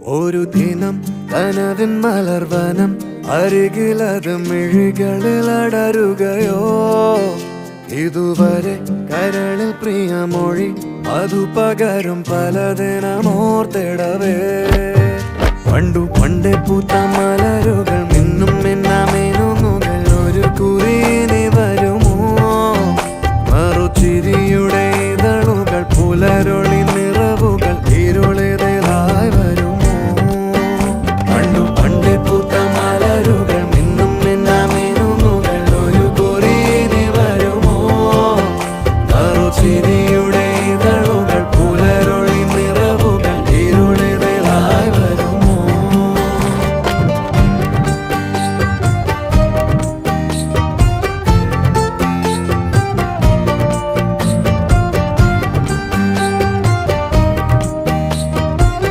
ഒരു ദിനം കനവിൻ മലർവനം അരികിലത് മിഴികളിൽ അടരുകയോ ഇതുവരെ കരളിൽ പ്രിയമൊഴി അതു പകരും പലതിനമോർത്തിടവേ പണ്ടു പണ്ടേ പൂത്ത മലരുകൾ